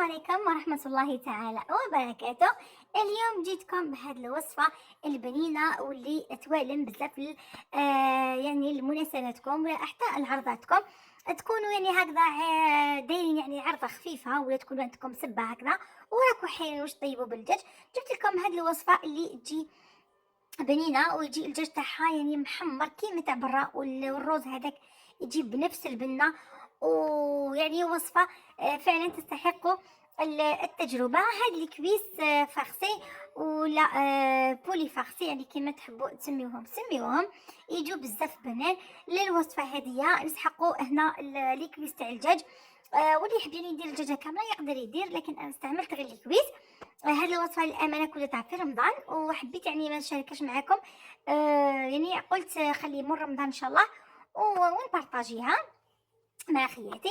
عليكم ورحمة الله تعالى وبركاته. اليوم جيتكم بهذه الوصفة البنينة واللي توالم بزاف يعني لمناسباتكم ولا حتى لعرضاتكم، تكونوا يعني هكذا دايرين يعني عرضة خفيفة ولا تكونوا عندكم سبة هكذا وراكم حايرين واش طيبوا بالدجاج. جبت لكم هذه الوصفة اللي تجي بنينة ويجي الدجاج تاعها يعني محمر كيما تاع برا والروز هذاك يجي بنفس البنة، ويعني وصفة فعلا تستحق التجربة. هاد الكويس فارسي ولا بولي فارسي يعني كيما تحبوا تسميوهم سميوهم، يجوا بزاف بنان للوصفة هذه. نسحقوا هنا الكويس تاع الدجاج، واللي يحب يعني يدير الدجاجة كاملة يقدر يدير، لكن انا استعملت غير الكويس. هذه الوصفه للامانه كلها في رمضان وحبيت يعني ما نشاركش معكم، يعني قلت خلي يمر رمضان ان شاء الله ونبارطاجيها مع خياتي.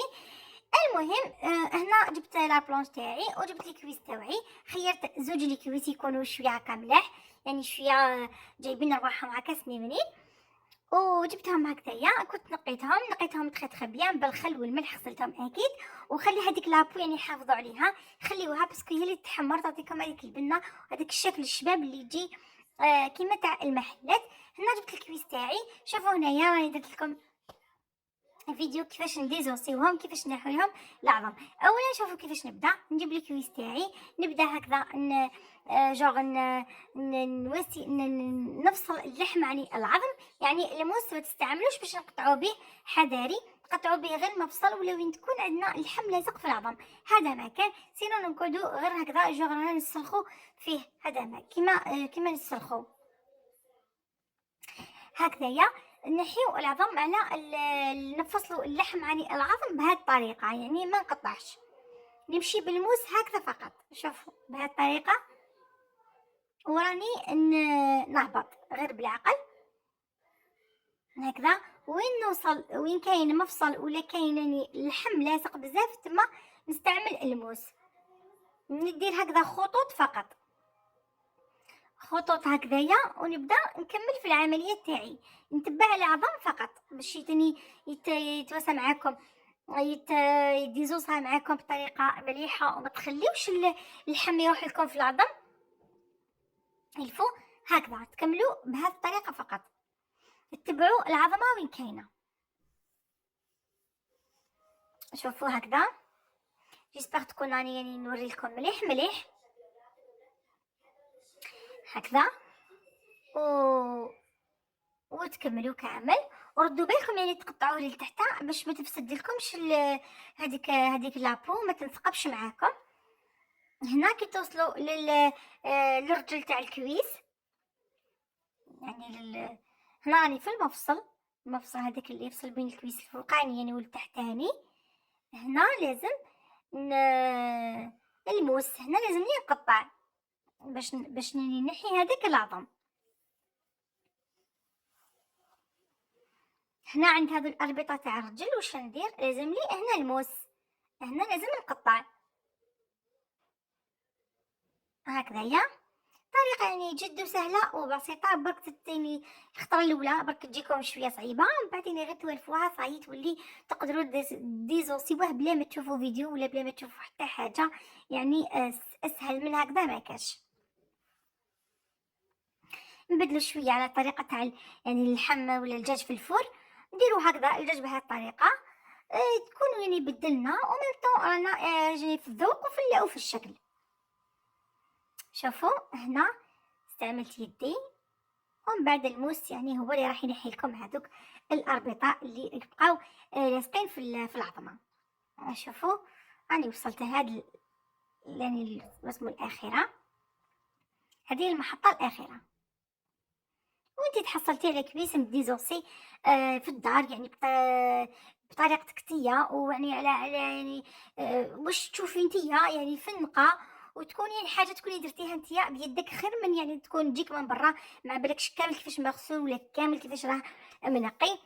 المهم هنا جبت لا بلونش تاعي وجبت الكويس تاعي، خيرت زوج الكويس يكونوا شويه هكا ملاح، يعني شويه جايبين رواحهم هكا سنينين، وجبتهم هكذايا. كنت نقيتهم تخي بيان بالخل والملح، غسلتهم اكيد. وخلي هذيك لابو يعني حافظوا عليها، خليوها باسكو هي اللي تحمر تعطيكم هذيك البنه وهذاك الشكل الشباب اللي يجي كيما تاع المحلات. هنا جبت الكويس تاعي، شوفوا هنايا راني درت لكم فيديو كيفاش نديزوسيوهم كيفاش نحويهم العظم. اولا شوفوا كيفاش نبدا. نجيب الكويس تاعي، نبدا هكذا جوغ نوسي نفصل اللحم عن العظم، يعني الموس ما تستعملوش باش نقطعوا به، حذاري قطعوا به غير مفصل ولا وين تكون عندنا اللحم لازق في العظم، هذا ما كان. سينو نقعدوا غير هكذا جوغ نسلخوا فيه، هذا ما كيما نسلخوا هكذايا. نحيو العظم على نفصلوا اللحم عن العظم بهذه الطريقه، يعني ما نقطعش، نمشي بالموس هكذا فقط. شوفوا بهذه الطريقه، وراني نهبط غير بالعقل هكذا. وين نوصل وين كاين مفصل ولا كاين يعني اللحم لاصق بزاف تما نستعمل الموس، ندير هكذا خطوط فقط، خطوط هكذايا، ونبدا نكمل في العمليه تاعي. نتبع العظم فقط باش يتواسى معاكم، يديزوزها معاكم بطريقه مليحه، وما تخليوش اللحم يروح لكم في العظم الفو. هكذا تكملوا بهذه الطريقه فقط، اتبعوا العظمه وين كاينه. شوفوا هكذا، جيسبر تكون راني يعني نوري لكم مليح مليح هكذا وتكملوا كامل. وردوا بالكم يعني تقطعوه لتحت باش ما تفسد لكمش هذيك لابو، ما تنثقبش معاكم. هنا كي توصلوا للرجل تاع الكويس، يعني هنا راني في المفصل هذاك اللي يفصل بين الكويس الفوقاني يعني والتحتاني. هنا لازم ن... الموس هنا لازم ينقطع باش نحي هذاك العظم. هنا عند هذو الاربطه تاع الرجل واش ندير؟ لازم لي هنا الموس، هنا لازم نقطع هكذايا. طريقه يعني جد سهله وبسيطه، برك تتيني الخطره الاولى برك تجيكم شويه صعيبه، من بعد غير توالفوها صاي تولي تقدروا ديزوسيوه بلا ما تشوفوا فيديو ولا بلا ما تشوفوا حتى حاجه، يعني اسهل من هكذا ما كاش. نبدلوا شويه على طريقه تاع يعني اللحم ولا الدجاج في الفور، نديروا هكذا الدجاج بهذه الطريقه، تكونوا يعني بدلنا ومن رانا جاي في الذوق وفي الشكل. شوفوا هنا استعملت يدي، ومن بعد الموس يعني هو اللي راح ينحي لكم هذوك الاربطه اللي بقاو لاصقين في العظمه. شوفوا راني وصلت هاد يعني اسمه الاخيره، هذه المحطه الاخيره. وانت تحصلتي على كبيس ديزوسي في الدار، يعني بطريقتك انتيا، ويعني على يعني واش تشوفي انتيا يعني في النقا، وتكون يعني حاجه تكوني درتيها انتيا بيدك خير من يعني تكون تجيك من برا ما بالكش كامل كيفاش مغسول ولا كامل كيفاش راه منقي.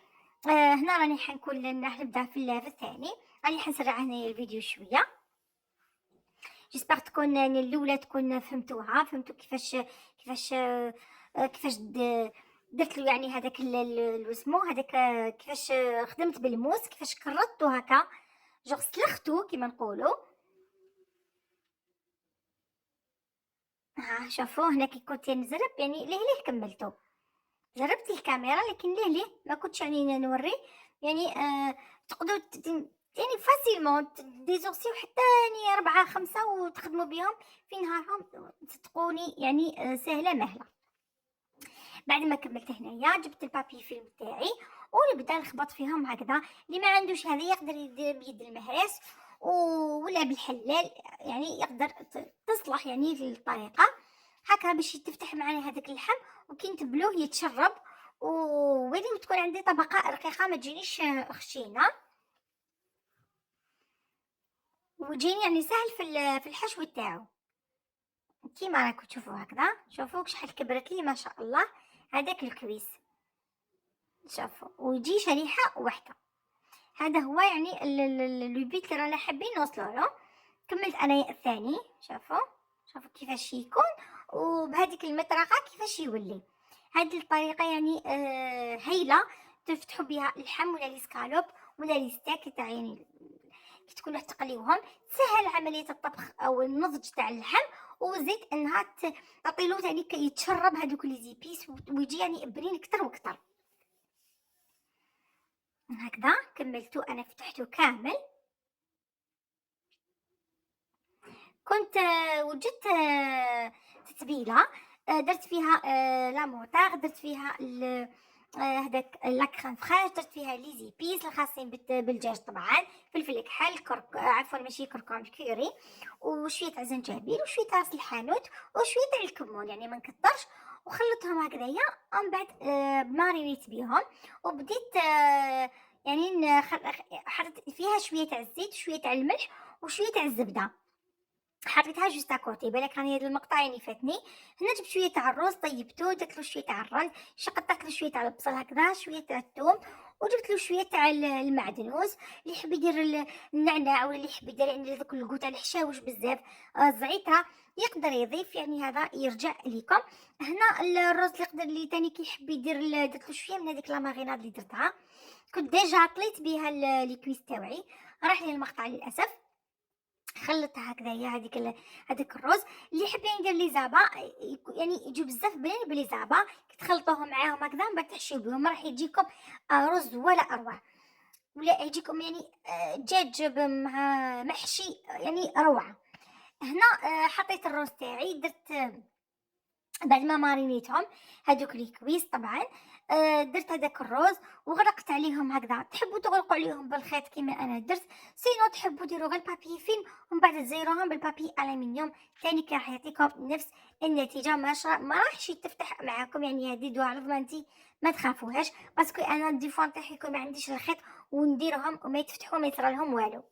هنا راني حنكون راح نبدا في الثاني، راني حنسرع هنا الفيديو شويه. جيسبر تكون يعني الاولى تكون فهمتوا كيفاش درت له يعني هذاك اسمو هذاك، كيفاش خدمت بالموس، كيفاش كرطته هكا جوغ سلختو كيما نقولوا. ها شوفوا هنا كي كنت نزرب يعني ليه كملته، جربت الكاميرا لكن ليه ما كنتش يعني نوري يعني تقدروا يعني فاسيلمون ديزورسيو حتى يعني 4 5 وتخدموا بهم في نهارهم، صدقوني يعني سهله مهله. بعد ما كملت هنايا جبت البابي فيلم تاعي ونبدا نخبط فيهم هكذا. اللي ما عندوش هذا يقدر يدير بيد المهرس ولا بالحلال، يعني يقدر تصلح يعني للطريقه هكا باش تفتح معنا هذاك اللحم وكي نتبلوه يتشرب. ولازم تكون عندي طبقه رقيقه ما تجينيش خشينه وتجيني يعني سهل في الحشو تاعو. كيما راكم تشوفوا هكذا، شوفوا شحال كبرت لي ما شاء الله هذاك الكويس، شوفوا ويجي شريحه واحده. هذا هو يعني لو بيت اللي رانا حابين نوصلوا له. كملت انا الثاني، شوفوا كيفاش يكون وبهذيك المطرقه كيفاش يولي. هذه الطريقه يعني هايله تفتحوا بها اللحم ولا لي سكالوب ولا لي ستيك تاع يعني كي تكونوا تقليوهم. سهل عمليه الطبخ او النضج تاع اللحم وزيد انها تعطيلو يعني يتشرب هذوك لي زيبيس ويجي يعني برين اكثر واكثر. هكذا كملتو انا فتحته كامل. كنت وجدت تتبيله درت فيها لا مورتار، درت فيها هذاك لا كريم فريش، درت فيها لي زيبيس الخاصين بالدجاج طبعا، فلفل كحل عفوا ماشي كركم كيري، وشويه تاع زنجبيل وشويه تاع راس الحانوت وشويه تاع الكمون يعني ما نكثرش. وخلطتهم هكذايا ومن بعد مارينيت بيهم وبديت يعني حطيت فيها شويه تاع الزيت وشويه تاع الملح وشويه تاع الزبده، حطيتها جوست اكوتي. بالك راني هذا المقطع يعني فاتني. هنا جبت شويه تاع الروز طيبته، درت له شويه تاع الرند، قطعت له شويه تاع البصل هكذا، شويه تاع الثوم، ودرت له شويه تاع المعدنوس. اللي يحب يدير النعناع ولا اللي يحب يدير يعني ذاك الكو تاع الحشاوش بزاف زعيتها يقدر يضيف، يعني هذا يرجع لكم. هنا الرز اللي يقدر اللي تاني كيحب يدير درت له شويه من هذيك لا ماريناد اللي درتها، كنت ديجا طليت بها لي كويس تاوعي. راح لي المقطع للاسف. خلطها هكذايا هذاك الروز. اللي يحب يدير لي زابا يعني يجيو بزاف بنين بلي زابا كي تخلطوهم معاهم هكذا من بعد تحشيو بهم راح يجيكم رز ولا اروع، ولا يجيكم يعني دجاج مع محشي يعني روعه. هنا حطيت الروز تاعي، درت بعد ما مارينيتهم هادوك لي كويس طبعا درت هذاك الروز وغرقت عليهم هكذا. تحبوا تغلقوا عليهم بالخيط كيما انا درت، سينو تحبوا ديروا غير بابي فيلم ومن بعد تزيروهم بالبابي الومنيوم ثاني كي راح يعطيكم نفس النتيجه. ما راحش تفتح معاكم يعني هذه دوا على ضمانتي ما تخافوهاش، باسكو انا الديفون تاعي يكون ما عنديش الخيط ونديرهم وما يتفتحوا ما يصرى لهم والو.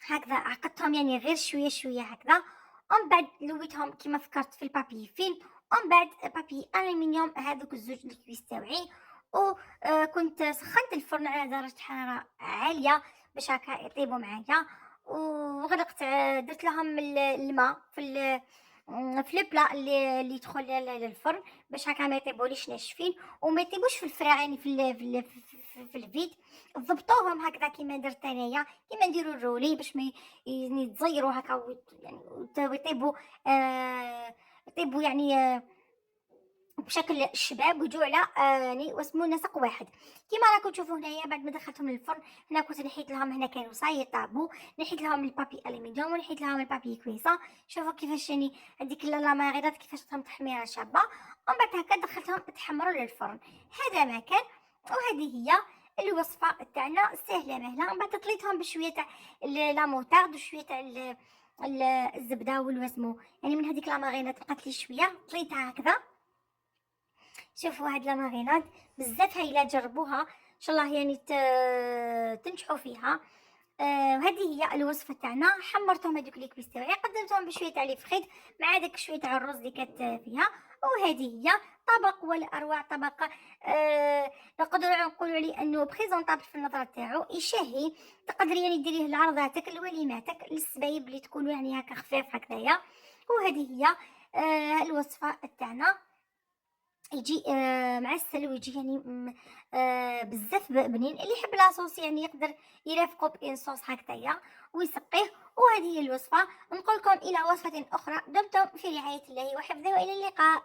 هكذا عقدتهم يعني غير شويه شويه هكذا، ومن بعد لويتهم كيما فكرت في البابي فيلم، ومن بعد بابي الومنيوم هذوك الزوج الكويس تاوعي. وكنت سخنت الفرن على درجه حراره عاليه باش هكا يطيبوا معايا. وغرقت درت لهم الماء في البلا اللي يدخل للفرن باش هكا ما يطيبوليش ناشفين وما يطيبوش في الفراغ يعني في الفيد. ضبطوهم هكذا كيما درت انايا، كيما نديرو الرولي باش ما يتزيروا هكا يعني ويطيبوا يطيبوا يعني بشكل شباب ويجوا على يعني واسمو نسق واحد. كيما راكم تشوفوا هنايا بعد ما دخلتهم للفرن هنا كنت نحيت لهم، هنا كانوا صاي طابو، نحيت لهم البابي الومنيوم ونحيت لهم البابي كويسه. شوفوا كيفاش يعني هذيك لا ماغيرات كيفاش تهم تحميره شابه، ومن بعد هكا دخلتهم يتحمروا للفرن. هذا ما كان، وهذه هي الوصفه تاعنا سهله مهله. من بعد طليتهم بشويه تاع لا موتارد وشويه تاع الزبده والوسمو يعني من هذيك لا ماغينات بقات لي شويه طليتها هكذا. شوفوا هاد لا ماريناد بزاف هايله، جربوها ان شاء الله يعني تنجحوا فيها. وهذه هي الوصفه تاعنا. حمرتهم هذوك لي كويس تاعي، قدمتهم بشويه تاع لي فخيت مع داك شويه تاع الرز اللي كانت فيها. وهذه هي طبق ولا اروع طبق نقدروا نقولوا عليه انه بريزونطابل في النظره تاعو يشهي. تقدري يعني ديريه لعرضاتك لوليماتك للسبايب اللي تكونوا يعني هكا خفيف هكذايا. وهذه هي الوصفه تاعنا. يجي معسّل ويجي يعني بزاف بنين، اللي يحب لاصوص يعني يقدر يرافقو بإن صوص هكذايا ويسقيه. وهذه هي الوصفة. نقول لكم إلى وصفة أخرى، دمتم في رعاية الله وحفظه، وإلى اللقاء.